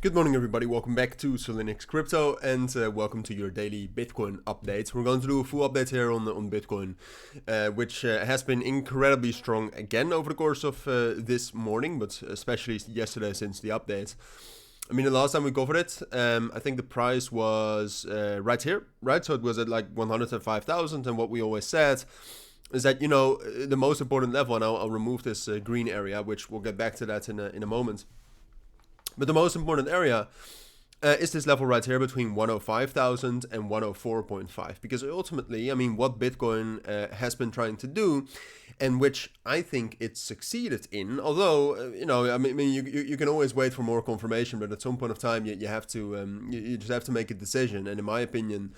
Good morning, everybody. Welcome back to Cilinix Crypto, and welcome to your daily Bitcoin update. We're going to do a full update here on Bitcoin, which has been incredibly strong again over the course of this morning, but especially yesterday since the update. I mean, the last time we covered it, I think the price was right here, right? So it was at like 105,000, and what we always said is that, you know, the most important level, and I'll remove this green area, which we'll get back to that in a moment. But the most important area is this level right here between 105,000 and 104.5. Because ultimately, I mean, what Bitcoin has been trying to do, and which I think it succeeded in, although, you know, I mean, you can always wait for more confirmation, but at some point of time, you have to, you just have to make a decision. And in my opinion,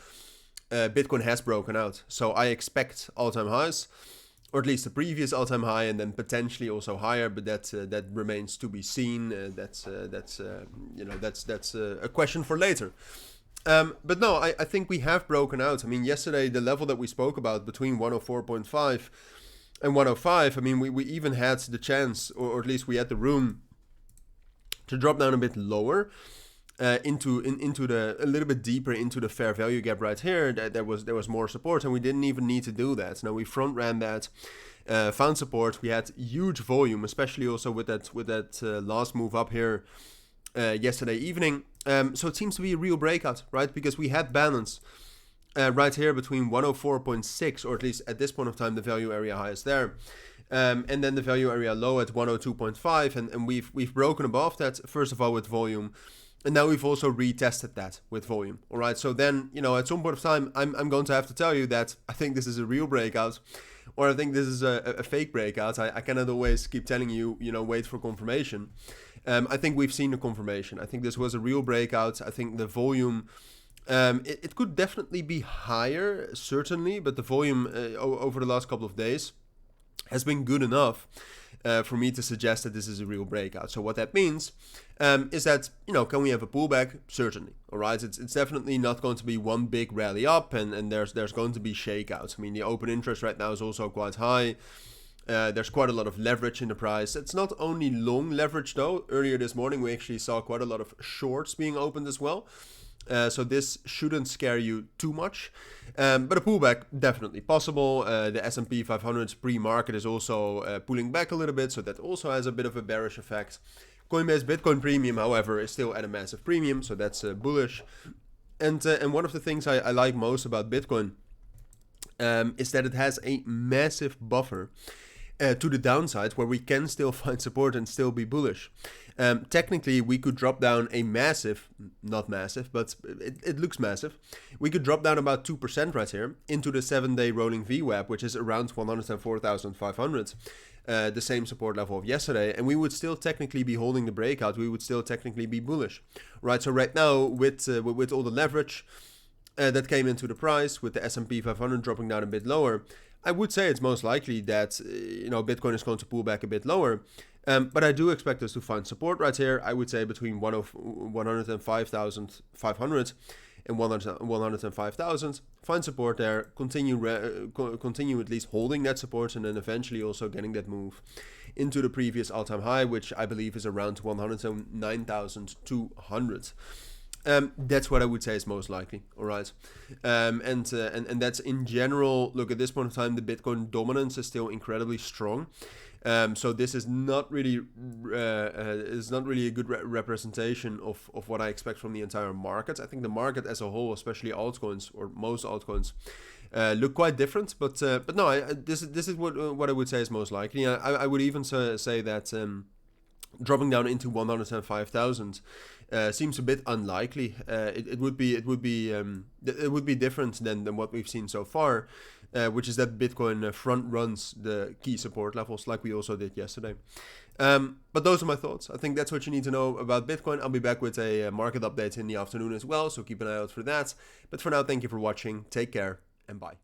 Bitcoin has broken out. So I expect all-time highs, or at least the previous all-time high, and then potentially also higher, but that remains to be seen. That's a question for later. But no, I think we have broken out. I mean, yesterday the level that we spoke about between 104.5 and 105. I mean, we even had the chance, or at least we had the room to drop down a bit lower. Into a little bit deeper into the fair value gap right here. There was more support, and we didn't even need to do that. Now we front ran that, found support. We had huge volume, especially also with that last move up here yesterday evening. So it seems to be a real breakout, right? Because we had balance right here between 104.6, or at least at this point of time, the value area high is there. And then the value area low at 102.5, and we've broken above that, first of all with volume. And now we've also retested that with volume. All right. So then, you know, at some point of time, I'm going to have to tell you that I think this is a real breakout, or I think this is a fake breakout. I cannot always keep telling you, you know, wait for confirmation. I think we've seen the confirmation. I think this was a real breakout. I think the volume, it could definitely be higher, certainly, but the volume over the last couple of days has been good enough for me to suggest that this is a real breakout. So what that means is that, you know, can we have a pullback? Certainly. All right. It's definitely not going to be one big rally up, and there's going to be shakeouts. I mean, the open interest right now is also quite high. There's quite a lot of leverage in the price. It's not only long leverage though. Earlier this morning, we actually saw quite a lot of shorts being opened as well. So this shouldn't scare you too much, but a pullback definitely possible. The S&P 500 pre-market is also pulling back a little bit, so that also has a bit of a bearish effect. Coinbase Bitcoin Premium, however, is still at a massive premium, so that's bullish. And one of the things I like most about Bitcoin is that it has a massive buffer to the downside, where we can still find support and still be bullish. Technically, we could drop down a massive, not massive, but it looks massive. We could drop down about 2% right here into the 7-day rolling VWAP, which is around 104,500, the same support level of yesterday, and we would still technically be holding the breakout. We would still technically be bullish, right? So right now, with all the leverage that came into the price, with the S&P 500 dropping down a bit lower, I would say it's most likely that, you know, Bitcoin is going to pull back a bit lower. But I do expect us to find support right here. I would say between 105,500 and 105,000. Find support there. Continue at least holding that support, and then eventually also getting that move into the previous all-time high, which I believe is around 109,200. That's what I would say is most likely. All right, and that's in general. Look, at this point of time, the Bitcoin dominance is still incredibly strong. So this is not really a good representation of what I expect from the entire market. I think the market as a whole, especially altcoins or most altcoins, look quite different. But no, this is what I would say is most likely. I would even say that dropping down into 105,000 seems a bit unlikely. It would be different than what we've seen so far, which is that Bitcoin front runs the key support levels like we also did yesterday. But those are my thoughts. I think that's what you need to know about Bitcoin. I'll be back with a market update in the afternoon as well, so keep an eye out for that. But for now, thank you for watching. Take care and bye.